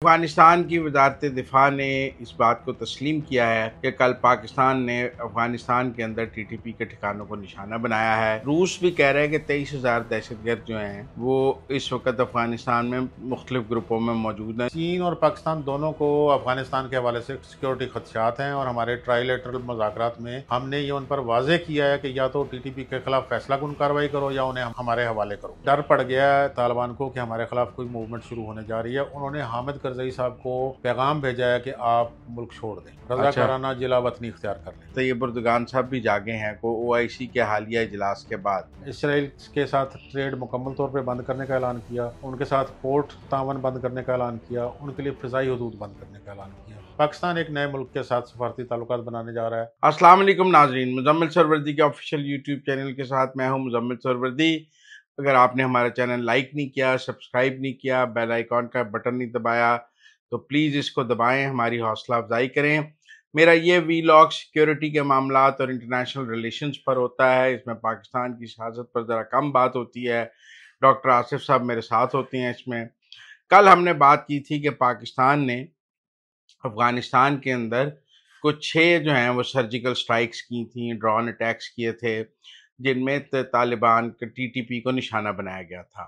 افغانستان کی وزارت دفاع نے اس بات کو تسلیم کیا ہے کہ کل پاکستان نے افغانستان کے اندر ٹی ٹی پی کے ٹھکانوں کو نشانہ بنایا ہے۔ روس بھی کہہ رہا ہے کہ 23,000 دہشت گرد جو ہیں وہ اس وقت افغانستان میں مختلف گروپوں میں موجود ہیں۔ چین اور پاکستان دونوں کو افغانستان کے حوالے سے سیکیورٹی خدشات ہیں اور ہمارے ٹرائی لیٹرل مذاکرات میں ہم نے یہ ان پر واضح کیا ہے کہ یا تو ٹی ٹی پی کے خلاف فیصلہ کن کارروائی کرو یا انہیں ہمارے حوالے کرو۔ ڈر پڑ گیا ہے طالبان کو کہ ہمارے خلاف کوئی موومنٹ شروع ہونے جا رہی ہے۔ انہوں نے حامد کرزئی صاحب کو پیغام بھیجا ہے کہ آپ ملک چھوڑ دیں، رضاکارانہ جلا وطنی اختیار کر لیں۔ طیب اردگان صاحب بھی جاگے ہیں OIC کے حالیہ اجلاس کے بعد۔ اسرائیل کے ساتھ ٹریڈ مکمل طور پہ بند کرنے کا اعلان کیا، ان کے ساتھ پورٹ تعاون بند کرنے کا اعلان کیا، ان کے لیے فضائی حدود بند کرنے کا اعلان کیا۔ پاکستان ایک نئے ملک کے ساتھ سفارتی تعلقات بنانے جا رہا ہے۔ السلام علیکم ناظرین، مزمل سروردی کے آفیشیل یوٹیوب چینل کے ساتھ میں ہوں مزمل سروردی۔ اگر آپ نے ہمارا چینل لائک نہیں کیا، سبسکرائب نہیں کیا، بیل آئیکن کا بٹن نہیں دبایا تو پلیز اس کو دبائیں، ہماری حوصلہ افزائی کریں۔ میرا یہ ویلاگ سیکیورٹی کے معاملات اور انٹرنیشنل ریلیشنز پر ہوتا ہے، اس میں پاکستان کی سیاست پر ذرا کم بات ہوتی ہے۔ ڈاکٹر آصف صاحب میرے ساتھ ہوتے ہیں اس میں۔ کل ہم نے بات کی تھی کہ پاکستان نے افغانستان کے اندر کچھ 6 جو ہیں وہ سرجیکل سٹرائکس کی تھیں، ڈرون اٹیکس کیے تھے، جن میں طالبان کے ٹی ٹی پی کو نشانہ بنایا گیا تھا۔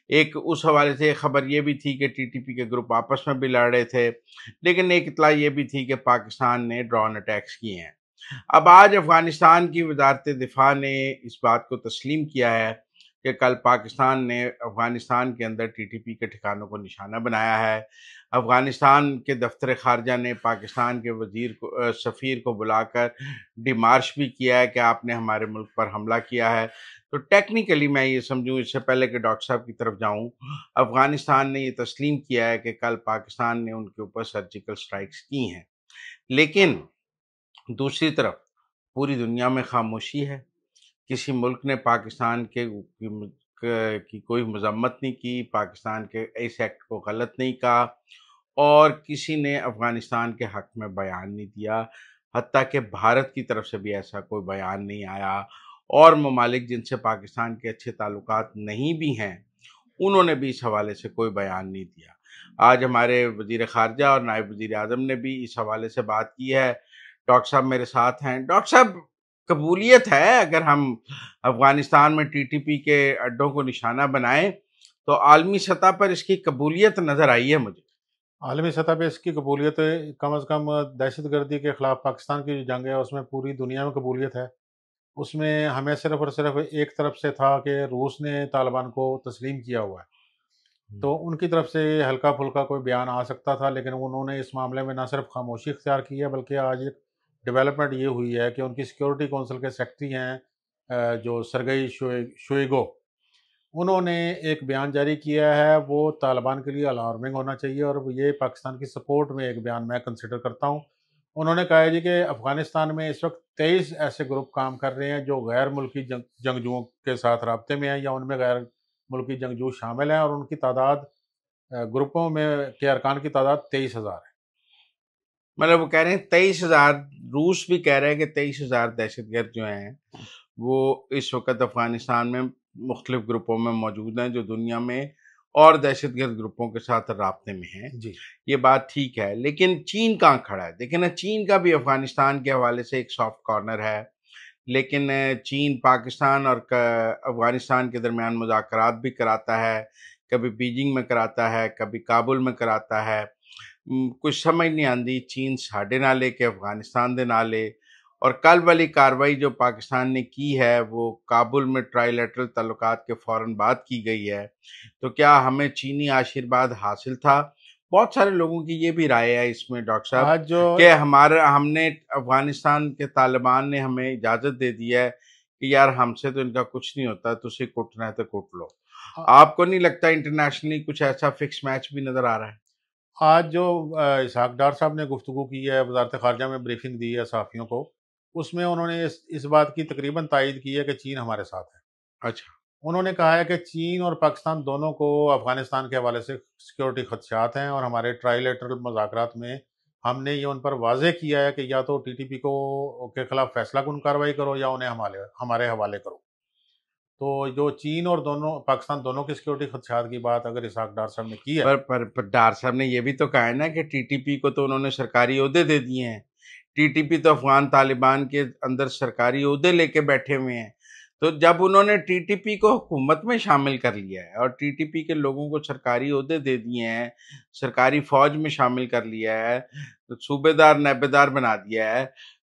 ایک اس حوالے سے خبر یہ بھی تھی کہ ٹی ٹی پی کے گروپ آپس میں بھی لڑ رہے تھے، لیکن ایک اطلاع یہ بھی تھی کہ پاکستان نے ڈرون اٹیکس کیے ہیں۔ اب آج افغانستان کی وزارت دفاع نے اس بات کو تسلیم کیا ہے کہ کل پاکستان نے افغانستان کے اندر ٹی ٹی پی کے ٹھکانوں کو نشانہ بنایا ہے۔ افغانستان کے دفتر خارجہ نے پاکستان کے سفیر کو بلا کر ڈیمارش بھی کیا ہے کہ آپ نے ہمارے ملک پر حملہ کیا ہے۔ تو ٹیکنیکلی میں یہ سمجھوں، اس سے پہلے کہ ڈاکٹر صاحب کی طرف جاؤں، افغانستان نے یہ تسلیم کیا ہے کہ کل پاکستان نے ان کے اوپر سرجیکل سٹرائکس کی ہیں، لیکن دوسری طرف پوری دنیا میں خاموشی ہے۔ کسی ملک نے پاکستان کی کوئی مذمت نہیں کی، پاکستان کے اس ایکٹ کو غلط نہیں کہا، اور کسی نے افغانستان کے حق میں بیان نہیں دیا، حتیٰ کہ بھارت کی طرف سے بھی ایسا کوئی بیان نہیں آیا، اور ممالک جن سے پاکستان کے اچھے تعلقات نہیں بھی ہیں انہوں نے بھی اس حوالے سے کوئی بیان نہیں دیا۔ آج ہمارے وزیر خارجہ اور نائب وزیر اعظم نے بھی اس حوالے سے بات کی ہے۔ ڈاکٹر صاحب میرے ساتھ ہیں۔ ڈاکٹر صاحب، قبولیت ہے اگر ہم افغانستان میں ٹی ٹی پی کے اڈوں کو نشانہ بنائیں تو عالمی سطح پر اس کی قبولیت نظر آئی ہے مجھے۔ عالمی سطح پہ اس کی قبولیت کم از کم دہشت گردی کے خلاف پاکستان کی جو جنگ ہے اس میں پوری دنیا میں قبولیت ہے۔ اس میں ہمیں صرف اور صرف ایک طرف سے تھا کہ روس نے طالبان کو تسلیم کیا ہوا ہے، تو ان کی طرف سے ہلکا پھلکا کوئی بیان آ سکتا تھا، لیکن انہوں نے اس معاملے میں نہ صرف خاموشی اختیار کی ہے بلکہ آج ایک ڈیولپمنٹ یہ ہوئی ہے کہ ان کی سیکیورٹی کونسل کے سیکرٹری ہیں جو سرگئی شوئیگو، انہوں نے ایک بیان جاری کیا ہے۔ وہ طالبان کے لیے الارمنگ ہونا چاہیے، اور یہ پاکستان کی سپورٹ میں ایک بیان میں کنسیڈر کرتا ہوں۔ انہوں نے کہا ہے جی کہ افغانستان میں اس وقت 23 ایسے گروپ کام کر رہے ہیں جو غیر ملکی جنگجوؤں کے ساتھ رابطے میں ہیں، یا ان میں غیر ملکی جنگجو شامل ہیں، اور ان کی تعداد گروپوں میں کے ارکان کی تعداد 23,000 ہے۔ مطلب وہ کہہ رہے ہیں 23,000، روس بھی کہہ رہے ہیں کہ 23,000 دہشت گرد جو ہیں وہ اس وقت افغانستان میں مختلف گروپوں میں موجود ہیں جو دنیا میں اور دہشت گرد گروپوں کے ساتھ رابطے میں ہیں۔ جی، یہ بات ٹھیک ہے، لیکن چین کہاں کھڑا ہے؟ دیکھیں نا، چین کا بھی افغانستان کے حوالے سے ایک سافٹ کارنر ہے، لیکن چین پاکستان اور افغانستان کے درمیان مذاکرات بھی کراتا ہے، کبھی بیجنگ میں کراتا ہے، کبھی کابل میں کراتا ہے۔ کچھ سمجھ نہیں آتی، چین ساڈے نالے کہ افغانستان دے نالے۔ اور کل والی کاروائی جو پاکستان نے کی ہے وہ کابل میں ٹرائی لیٹرل تعلقات کے فوراً بعد کی گئی ہے، تو کیا ہمیں چینی آشیرواد حاصل تھا؟ بہت سارے لوگوں کی یہ بھی رائے ہے اس میں ڈاکٹر صاحب آج جو کہ ہم نے افغانستان کے طالبان نے ہمیں اجازت دے دی ہے کہ یار ہم سے تو ان کا کچھ نہیں ہوتا، تسی کٹنا ہے تو کٹ لو۔ آپ کو نہیں لگتا انٹرنیشنلی کچھ ایسا فکس میچ بھی نظر آ رہا ہے؟ آج جو اسحاق ڈار صاحب نے گفتگو کی ہے، وزارت خارجہ میں بریفنگ دی ہے صحافیوں کو، اس میں انہوں نے اس بات کی تقریباً تائید کی ہے کہ چین ہمارے ساتھ ہے۔ اچھا۔ انہوں نے کہا ہے کہ چین اور پاکستان دونوں کو افغانستان کے حوالے سے سیکیورٹی خدشات ہیں، اور ہمارے ٹرائی لیٹرل مذاکرات میں ہم نے یہ ان پر واضح کیا ہے کہ یا تو ٹی ٹی پی کے خلاف فیصلہ کن کارروائی کرو یا انہیں ہمارے حوالے کرو۔ تو جو چین اور پاکستان دونوں کی سیکورٹی خدشات کی بات اگر اسحاق ڈار صاحب نے کی ہے، پر ڈار صاحب نے یہ بھی تو کہا ہے نا کہ ٹی ٹی پی کو تو انہوں نے سرکاری عہدے دے دیے ہیں. ٹی ٹی پی تو افغان طالبان کے اندر سرکاری عہدے لے کے بیٹھے ہوئے ہیں. تو جب انہوں نے ٹی ٹی پی کو حکومت میں شامل کر لیا ہے اور ٹی ٹی پی کے لوگوں کو سرکاری عہدے دے دیے ہیں، سرکاری فوج میں شامل کر لیا ہے، صوبے دار نائبے دار بنا دیا ہے،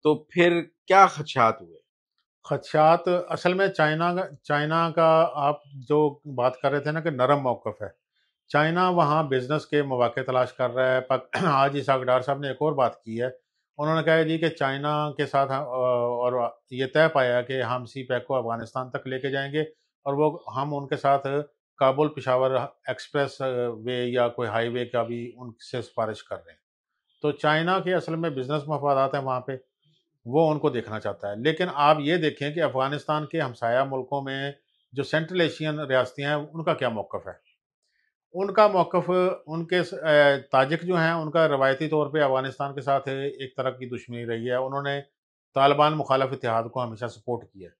تو پھر کیا خدشات ہوئے؟ خدشات اصل میں چائنا کا آپ جو بات کر رہے تھے نا کہ نرم موقف ہے، چائنا وہاں بزنس کے مواقع تلاش کر رہا ہے. آج اسحاق ڈار صاحب نے ایک اور بات کی ہے، انہوں نے کہا ہے جی کہ چائنا کے ساتھ اور یہ طے پایا کہ ہم سی پیک کو افغانستان تک لے کے جائیں گے، اور وہ ہم ان کے ساتھ کابل پشاور ایکسپریس وے یا کوئی ہائی وے کا بھی ان سے سفارش کر رہے ہیں. تو چائنا کے اصل میں بزنس مفادات ہیں وہاں پہ، وہ ان کو دیکھنا چاہتا ہے. لیکن آپ یہ دیکھیں کہ افغانستان کے ہمسایہ ملکوں میں جو سینٹرل ایشین ریاستیں ہیں ان کا کیا موقف ہے. ان کا موقف، ان کے تاجک جو ہیں ان کا روایتی طور پہ افغانستان کے ساتھ ایک طرح کی دشمنی رہی ہے. انہوں نے طالبان مخالف اتحاد کو ہمیشہ سپورٹ کیا ہے.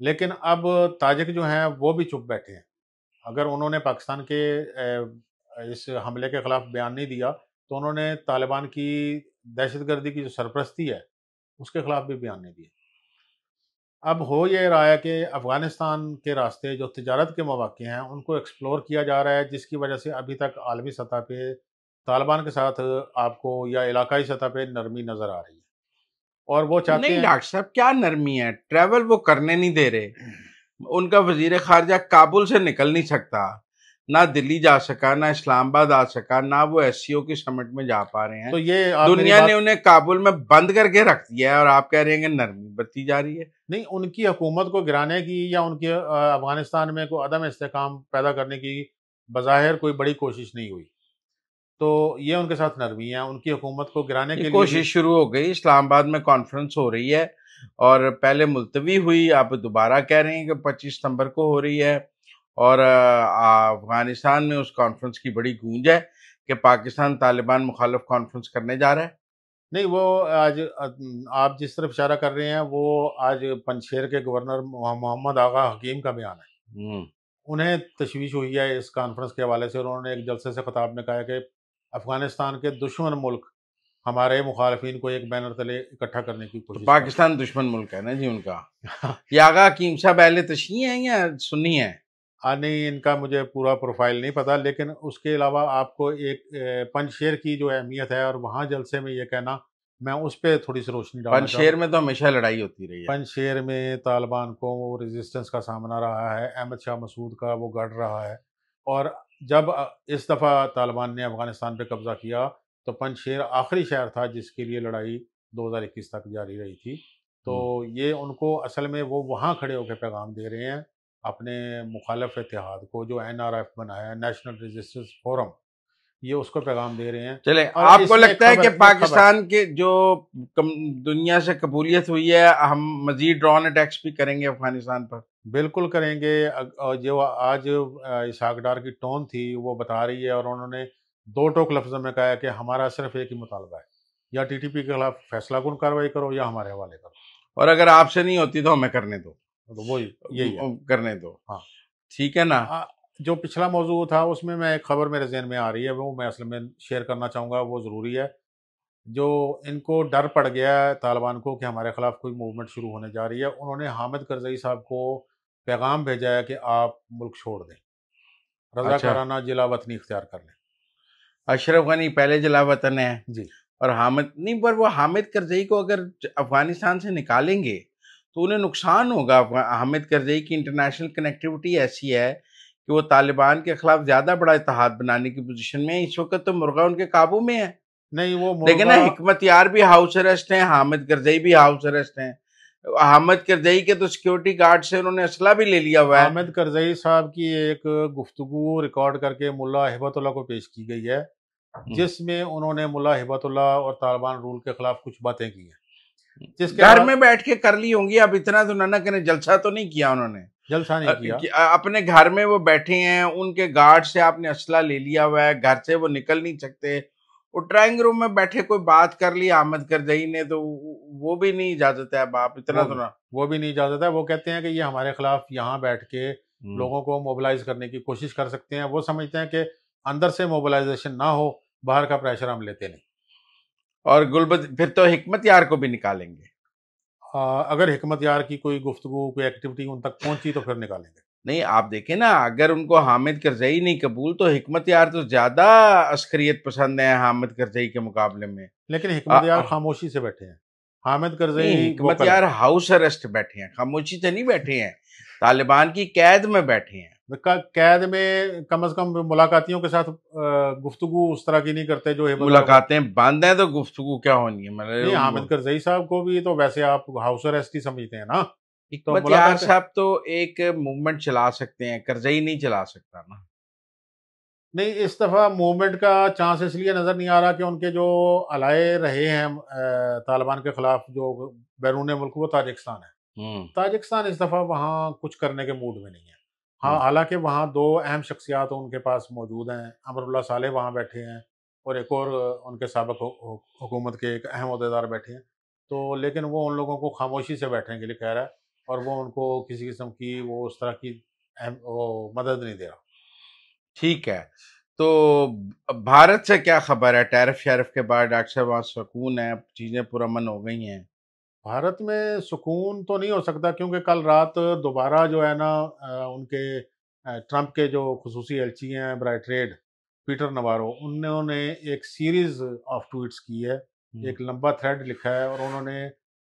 لیکن اب تاجک جو ہیں وہ بھی چپ بیٹھے ہیں. اگر انہوں نے پاکستان کے اس حملے کے خلاف بیان نہیں دیا تو انہوں نے طالبان کی دہشت گردی کی جو سرپرستی ہے اس کے خلاف بھی بیان نہیں دیا. اب ہو یہ رہا ہے کہ افغانستان کے راستے جو تجارت کے مواقع ہیں ان کو ایکسپلور کیا جا رہا ہے، جس کی وجہ سے ابھی تک عالمی سطح پہ طالبان کے ساتھ آپ کو یا علاقائی سطح پہ نرمی نظر آ رہی ہے، اور وہ چاہتے نہیں ہیں. ڈاکٹر صاحب، کیا نرمی ہے؟ ٹریول وہ کرنے نہیں دے رہے. ان کا وزیر خارجہ کابل سے نکل نہیں سکتا، نہ دلی جا سکا، نہ اسلام آباد آ سکا، نہ وہ ایس سی او کی سمٹ میں جا پا رہے ہیں. تو یہ آپ میری دنیا بات نے انہیں کابل میں بند کر کے رکھ دیا ہے اور آپ کہہ رہے ہیں کہ نرمی برتی جا رہی ہے. نہیں، ان کی حکومت کو گرانے کی یا ان کے افغانستان میں کوئی عدم استحکام پیدا کرنے کی بظاہر کوئی بڑی کوشش نہیں ہوئی، تو یہ ان کے ساتھ نرمی ہے. ان کی حکومت کو گرانے یہ کے لیے بھی کوشش شروع ہو گئی، اسلام آباد میں کانفرنس ہو رہی ہے اور پہلے ملتوی ہوئی، اب دوبارہ کہہ رہے ہیں کہ 25 ستمبر کو ہو رہی ہے، اور افغانستان میں اس کانفرنس کی بڑی گونج ہے کہ پاکستان طالبان مخالف کانفرنس کرنے جا رہا ہے. نہیں. وہ آج آپ جس طرف اشارہ کر رہے ہیں وہ آج پنجشیر کے گورنر محمد آغا حکیم کا بیان ہے. انہیں تشویش ہوئی ہے اس کانفرنس کے حوالے سے، اور انہوں نے ایک جلسے سے خطاب میں کہا کہ افغانستان کے دشمن ملک ہمارے مخالفین کو ایک بینر تلے اکٹھا کرنے کی تو کوشش پاکستان دشمن ملک ہے نا جی ان کا. یہ آغا حکیم صاحب اہل تشیع ہیں یا سنی ہیں؟ نہیں، ان کا مجھے پورا پروفائل نہیں پتا، لیکن اس کے علاوہ آپ کو ایک پنجشیر کی جو اہمیت ہے اور وہاں جلسے میں یہ کہنا، میں اس پہ تھوڑی سی روشنی ڈالنا چاہوں پنجشیر گا. میں تو ہمیشہ لڑائی ہوتی رہی ہے. پنجشیر میں طالبان کو ریزسٹنس کا سامنا رہا ہے، احمد شاہ مسعود کا وہ گڑھ رہا ہے، اور جب اس دفعہ طالبان نے افغانستان پہ قبضہ کیا تو پنجشیر آخری شہر تھا جس کے لیے لڑائی 2021 تک جاری رہی تھی. تو یہ ان کو اصل میں وہ وہاں کھڑے ہو کے پیغام دے رہے ہیں اپنے مخالف اتحاد کو جو NRF بنایا ہے، نیشنل ریزسٹنس فورم، یہ اس کو پیغام دے رہے ہیں. چلے، اور آپ اس کو میں لگتا ہے کہ خبر پاکستان کے جو دنیا سے قبولیت ہوئی ہے، ہم مزید ڈرون اٹیکس بھی کریں گے افغانستان پر؟ بالکل کریں گے. جو آج اسحاق ڈار کی ٹون تھی وہ بتا رہی ہے، اور انہوں نے دو ٹوک لفظوں میں کہا ہے کہ ہمارا صرف ایک ہی مطالبہ ہے، یا ٹی ٹی پی کے خلاف فیصلہ کن کارروائی کرو یا ہمارے حوالے کرو. اور اگر آپ سے نہیں ہوتی تو ہمیں کرنے دو. تو وہی یہی ہے. کرنے دو. ہاں. ٹھیک ہے نا. جو پچھلا موضوع تھا اس میں ایک خبر میرے ذہن میں آ رہی ہے، وہ میں اصل میں شیئر کرنا چاہوں گا، وہ ضروری ہے. جو ان کو ڈر پڑ گیا ہے طالبان کو کہ ہمارے خلاف کوئی موومنٹ شروع ہونے جا رہی ہے، انہوں نے حامد کرزئی صاحب کو پیغام بھیجا ہے کہ آپ ملک چھوڑ دیں، رضاکارانہ جلا وطنی اختیار کر لیں. اشرف غنی پہلے جلا وطن ہے جی. اور حامد نہیں، پر وہ حامد کرزئی کو اگر افغانستان سے نکالیں گے تو انہیں نقصان ہوگا. حامد کرزئی کی انٹرنیشنل کنیکٹیوٹی ایسی ہے کہ وہ طالبان کے خلاف زیادہ بڑا اتحاد بنانے کی پوزیشن میں ہے. اس وقت تو مرغہ ان کے قابو میں ہے. نہیں، وہ لیکن حکمت یار بھی ہاؤس اریسٹ ہیں، حامد کرزئی بھی ہاؤس اریسٹ ہیں. حامد کرزئی کے تو سیکیورٹی گارڈ سے انہوں نے اسلحہ بھی لے لیا ہوا ہے. حامد کرزئی صاحب کی ایک گفتگو ریکارڈ کر کے ملا ہبت اللہ کو پیش کی گئی ہے، جس میں انہوں نے ملا ہبت اللہ اور طالبان رول کے خلاف کچھ باتیں کی ہیں، جس کے گھر میں بیٹھ کے کر لی ہوں گی. اب اتنا تو نہ کریں، جلسہ تو نہیں کیا انہوں نے، جلسہ نہیں کیا. اپنے گھر میں وہ بیٹھے ہیں، ان کے گارڈ سے آپ نے اسلحہ لے لیا ہوا ہے، گھر سے وہ نکل نہیں سکتے، وہ ڈرائنگ روم میں بیٹھے کوئی بات کر لی احمد کرزئی نے تو وہ بھی نہیں اجازت ہے. اب آپ اتنا تو نہ وہ بھی نہیں اجازت ہے. وہ کہتے ہیں کہ یہ ہمارے خلاف یہاں بیٹھ کے لوگوں کو موبلائز کرنے کی کوشش کر سکتے ہیں. وہ سمجھتے ہیں کہ اندر سے موبلائزیشن نہ ہو, باہر کا پریشر ہم لیتے نہیں. اور گلبد پھر تو حکمت یار کو بھی نکالیں گے. اگر حکمت یار کی کوئی گفتگو کوئی ایکٹیویٹی ان تک پہنچی تو پھر نکالیں گے. نہیں آپ دیکھیں نا, اگر ان کو حامد کرزئی نہیں قبول تو حکمت یار تو زیادہ عسکریت پسند ہیں حامد کرزئی کے مقابلے میں. لیکن حکمت یار خاموشی سے بیٹھے ہیں. حامد کرزئی نہیں, حکمت یار ہاؤس اریسٹ بیٹھے ہیں, خاموشی سے نہیں بیٹھے ہیں, طالبان کی قید میں بیٹھے ہیں. قید میں کم از کم ملاقاتیوں کے ساتھ گفتگو اس طرح کی نہیں کرتے جو ملاقاتیں بند ہیں تو گفتگو کیا ہونی ہے. نہیں, حامد کرزئی صاحب کو بھی تو ویسے آپ ہاؤس اریسٹ ہی سمجھتے ہیں نا. حکمت یار صاحب تو ایک موومنٹ چلا سکتے ہیں, کرزئی نہیں چلا سکتا نا. نہیں, اس دفعہ موومنٹ کا چانس اس لیے نظر نہیں آ رہا کہ ان کے جو علائے رہے ہیں طالبان کے خلاف جو بیرون ملک وہ تاجکستان ہے. تاجکستان اس دفعہ وہاں کچھ کرنے کے موڈ میں نہیں ہے. ہاں, حالانکہ وہاں 2 اہم شخصیات ان کے پاس موجود ہیں. امر اللہ صالح وہاں بیٹھے ہیں اور ایک اور ان کے سابق حکومت کے ایک اہم عہدیدار بیٹھے ہیں. تو لیکن وہ ان لوگوں کو خاموشی سے بیٹھنے کے لیے کہہ رہا ہے اور وہ ان کو کسی قسم کی وہ اس طرح کی مدد نہیں دے رہا. ٹھیک ہے, تو بھارت سے کیا خبر ہے؟ ٹیرف شیرف کے بعد ڈاکٹر صاحب وہاں سکون ہے, چیزیں پرامن ہو گئی ہیں. بھارت میں سکون تو نہیں ہو سکتا کیونکہ کل رات دوبارہ جو ہے نا ان کے ٹرمپ کے جو خصوصی ایلچی ہیں برائے ٹریڈ پیٹر نوارو, انہوں نے ایک سیریز آف ٹویٹس کی ہے, ایک لمبا تھریڈ لکھا ہے اور انہوں نے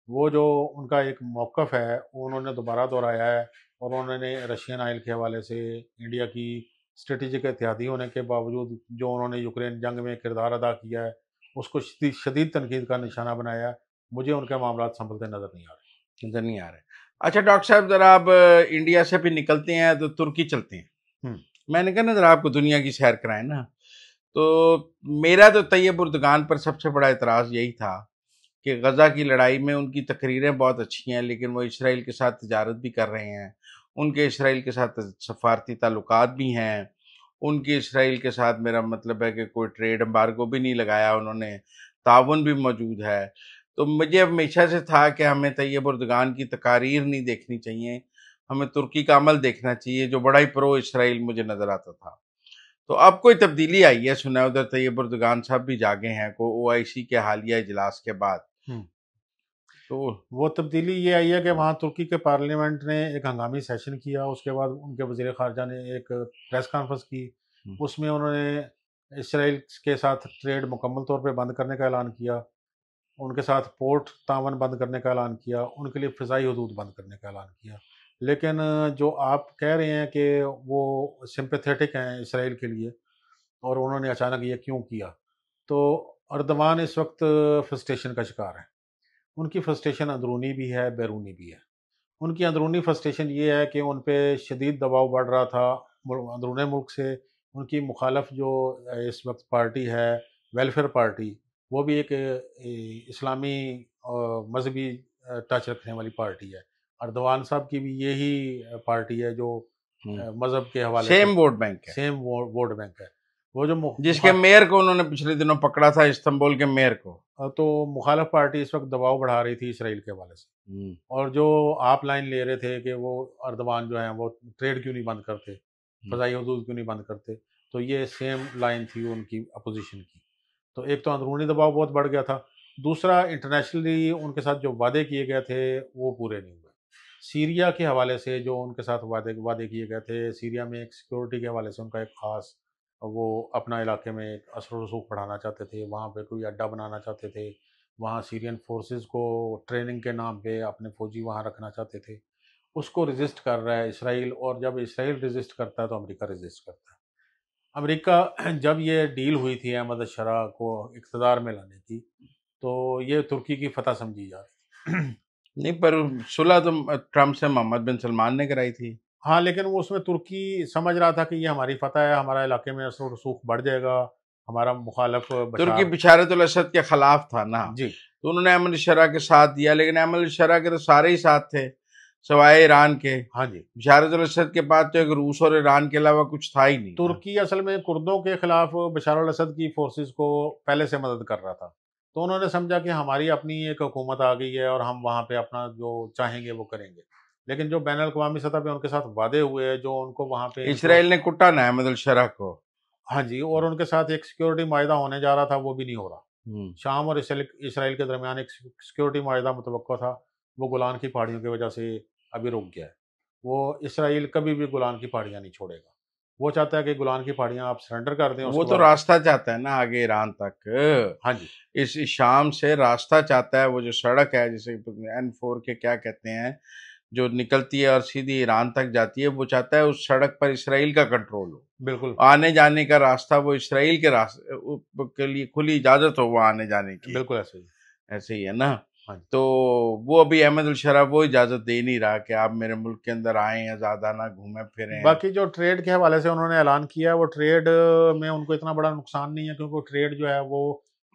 وہ جو ان کا ایک موقف ہے انہوں نے دوبارہ دہرایا ہے. اور انہوں نے رشین آئل کے حوالے سے انڈیا کی اسٹریٹجک اتحادی ہونے کے باوجود جو انہوں نے یوکرین جنگ میں کردار ادا کیا ہے اس کو شدید تنقید کا نشانہ بنایا. مجھے ان کے معاملات سنبھلتے نظر نہیں آ رہے. اچھا ڈاکٹر صاحب, ذرا آپ انڈیا سے بھی نکلتے ہیں تو ترکی چلتے ہیں. میں نے کہا نا ذرا آپ کو دنیا کی سیر کرائیں نا. تو میرا تو طیب اردگان پر سب سے بڑا اعتراض یہی تھا کہ غزہ کی لڑائی میں ان کی تقریریں بہت اچھی ہیں لیکن وہ اسرائیل کے ساتھ تجارت بھی کر رہے ہیں, ان کے اسرائیل کے ساتھ سفارتی تعلقات بھی ہیں, ان کی اسرائیل کے ساتھ میرا مطلب ہے کہ کوئی ٹریڈ امبارگو بھی نہیں لگایا انہوں نے, تعاون بھی موجود ہے. تو مجھے ہمیشہ سے تھا کہ ہمیں طیب اردگان کی تقاریر نہیں دیکھنی چاہیے, ہمیں ترکی کا عمل دیکھنا چاہیے جو بڑا ہی پرو اسرائیل مجھے نظر آتا تھا. تو اب کوئی تبدیلی آئی ہے, سنا ادھر طیب اردگان صاحب بھی جاگے ہیں کو OIC کے حالیہ اجلاس کے بعد. تو وہ تبدیلی یہ آئی ہے کہ وہاں ترکی کے پارلیمنٹ نے ایک ہنگامی سیشن کیا, اس کے بعد ان کے وزیر خارجہ نے ایک پریس کانفرنس کی, اس میں انہوں نے اسرائیل کے ساتھ ٹریڈ مکمل طور پہ بند کرنے کا اعلان کیا, ان کے ساتھ پورٹ تعاون بند کرنے کا اعلان کیا, ان کے لیے فضائی حدود بند کرنے کا اعلان کیا. لیکن جو آپ کہہ رہے ہیں کہ وہ سمپیتھیٹک ہیں اسرائیل کے لیے اور انہوں نے اچانک یہ کیوں کیا, تو اردوان اس وقت فرسٹریشن کا شکار ہے. ان کی فرسٹریشن اندرونی بھی ہے بیرونی بھی ہے. ان کی اندرونی فرسٹریشن یہ ہے کہ ان پہ شدید دباؤ بڑھ رہا تھا اندرون ملک سے. ان کی مخالف جو اس وقت پارٹی ہے ویلفیئر پارٹی, وہ بھی ایک اسلامی مذہبی ٹچ رکھنے والی پارٹی ہے. اردوان صاحب کی بھی یہی پارٹی ہے جو مذہب کے حوالے سے سیم ووٹ بینک ہے, سیم ووٹ بینک ہے. وہ جو جس کے میئر کو انہوں نے پچھلے دنوں پکڑا تھا, استنبول کے میئر کو, تو مخالف پارٹی اس وقت دباؤ بڑھا رہی تھی اسرائیل کے حوالے سے. اور جو آپ لائن لے رہے تھے کہ وہ اردوان جو ہیں وہ ٹریڈ کیوں نہیں بند کرتے, فضائی حدود کیوں نہیں بند کرتے, تو یہ سیم لائن تھی ان کی اپوزیشن کی. تو ایک تو اندرونی دباؤ بہت بڑھ گیا تھا, دوسرا انٹرنیشنلی ان کے ساتھ جو وعدے کیے گئے تھے وہ پورے نہیں ہوئے. سیریا کے حوالے سے جو ان کے ساتھ وعدے کیے گئے تھے, سیریا میں ایک سیکورٹی کے حوالے سے ان کا ایک خاص, وہ اپنا علاقے میں ایک اثر و رسوخ بڑھانا چاہتے تھے, وہاں پہ کوئی اڈہ بنانا چاہتے تھے, وہاں سیرین فورسز کو ٹریننگ کے نام پہ اپنے فوجی وہاں رکھنا چاہتے تھے. اس کو رجسٹ کر رہا ہے اسرائیل, اور جب اسرائیل رجسٹ کرتا ہے تو امریکہ رجسٹ کرتا ہے. امریکہ جب یہ ڈیل ہوئی تھی احمد الشرع کو اقتدار میں لانے کی, تو یہ ترکی کی فتح سمجھی جا رہی نہیں, پر صلح تو ٹرمپ سے محمد بن سلمان نے کرائی تھی. ہاں, لیکن وہ اس میں ترکی سمجھ رہا تھا کہ یہ ہماری فتح ہے, ہمارا علاقے میں اثر و رسوخ بڑھ جائے گا, ہمارا مخالف ترکی بشارت الاسد کے خلاف تھا نا, جی, تو انہوں نے احمد الشرع کے ساتھ دیا, لیکن احمد الشرع کے تو سارے ہی ساتھ تھے, سوائے ایران کے. ہاں جی. بشار الاسد کے بعد تو ایک روس اور ایران کے علاوہ کچھ تھا ہی نہیں. ترکی اصل میں کردوں کے خلاف بشار الاسد کی فورسز کو پہلے سے مدد کر رہا تھا، تو انہوں نے سمجھا کہ ہماری اپنی ایک حکومت آ گئی ہے اور ہم وہاں پہ اپنا جو چاہیں گے وہ کریں گے. لیکن جو بین الاقوامی سطح پہ ان کے ساتھ وعدے ہوئے ہیں، جو ان کو وہاں پہ اسرائیل نے کٹا نا احمد الشرح کو. ہاں جی، اور ان کے ساتھ ایک سیکیورٹی معاہدہ ہونے جا رہا تھا، وہ بھی نہیں ہو رہا. شام اور اسرائیل کے درمیان ایک سیکیورٹی معاہدہ متوقع تھا، وہ گولان کی پہاڑیوں کی وجہ سے ابھی رک گیا ہے. وہ اسرائیل کبھی بھی گولان کی پہاڑیاں نہیں چھوڑے گا. وہ چاہتا ہے کہ گولان کی پہاڑیاں آپ سرنڈر کر دیں. وہ تو راستہ چاہتا ہے نا آگے ایران تک. ہاں جی، اس شام سے راستہ چاہتا ہے. وہ جو سڑک ہے جسے N4 کے کیا کہتے ہیں، جو نکلتی ہے اور سیدھی ایران تک جاتی ہے، وہ چاہتا ہے اس سڑک پر اسرائیل کا کنٹرول ہو. بالکل. آنے جانے کا راستہ وہ اسرائیل کے راستے کے لیے کھلی اجازت ہو وہ آنے جانے کی. بالکل ایسے ہی ہے نا. ہاں جی. تو وہ ابھی احمد الشرح وہ اجازت دے نہیں رہا کہ آپ میرے ملک کے اندر آئیں، آزادانہ گھومیں پھریں. باقی جو ٹریڈ کے حوالے سے انہوں نے اعلان کیا ہے، وہ ٹریڈ میں ان کو اتنا بڑا نقصان نہیں ہے، کیونکہ ٹریڈ جو ہے وہ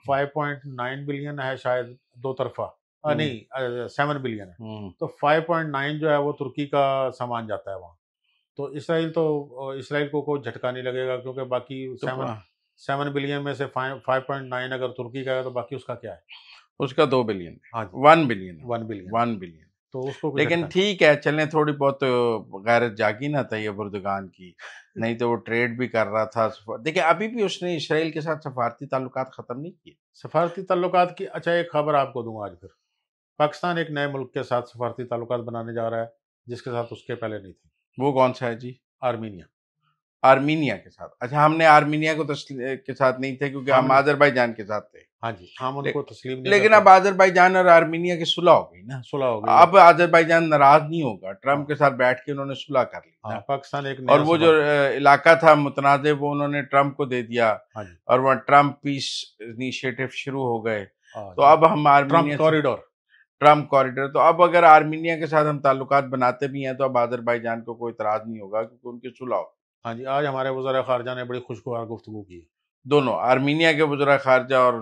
5.9 بلین ہے شاید دو طرفہ، نہیں 7 بلین ہے. تو 5.9 جو ہے وہ ترکی کا سامان جاتا ہے وہاں. تو اسرائیل کو کوئی جھٹکا نہیں لگے گا، کیونکہ باقی 7 بلین میں سے 5.9 اگر ترکی کا ہے تو باقی اس کا کیا ہے؟ اس کا 2 بلین. ہاں جی، 1 بلین. 1 بلین. تو اس کو لیکن ٹھیک ہے، چلیں تھوڑی بہت غیرت جاگی نہ طیب اردگان کی، نہیں تو وہ ٹریڈ بھی کر رہا تھا. دیکھیں ابھی بھی اس نے اسرائیل کے ساتھ سفارتی تعلقات ختم نہیں کیے. سفارتی تعلقات کی اچھا ایک خبر آپ کو دوں. آج پھر پاکستان ایک نئے ملک کے ساتھ سفارتی تعلقات بنانے جا رہا ہے، جس کے ساتھ اس کے پہلے نہیں تھے. وہ کون سا ہے جی؟ آرمینیا. آرمینیا کے ساتھ. اچھا، ہم نے آرمینیا کو کے ساتھ نہیں تھے کیونکہ ہم آذربائیجان کے ساتھ تھے. ہاں جی، ہم ان کو تسلیم نہیں. لیکن اب آذربائیجان اور آرمینیا کی صلح ہو گئی نا. صلح ہو گئی. اب آذربائیجان ناراض نہیں ہوگا. ٹرمپ کے ساتھ بیٹھ کے انہوں نے صلح کر لی. پاکستان ایک اور وہ جو علاقہ تھا متنازع وہ انہوں نے ٹرمپ کو دے دیا، اور وہاں ٹرمپ پیس انیشیٹو شروع ہو گئے. تو اب ہم ٹرمپ کوریڈور تو اب اگر آرمینیا کے ساتھ ہم تعلقات بناتے بھی ہیں تو اب آذربائیجان کو کوئی اعتراض نہیں ہوگا کیونکہ ان کی صلح ہو. ہاں جی، آج ہمارے وزراء خارجہ نے بڑی خوشگوار گفتگو کی. دونوں آرمینیا کے وزراء خارجہ اور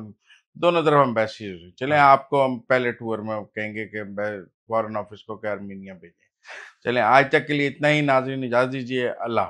دونوں طرف امبیسیز. چلیں آپ کو ہم پہلے ٹور میں کہیں گے کہ فارن آفس کو کہ آرمینیا بھیجیں. چلیں آج تک کے لیے اتنا ہی. ناظرین اجازت دیجیے. اللہ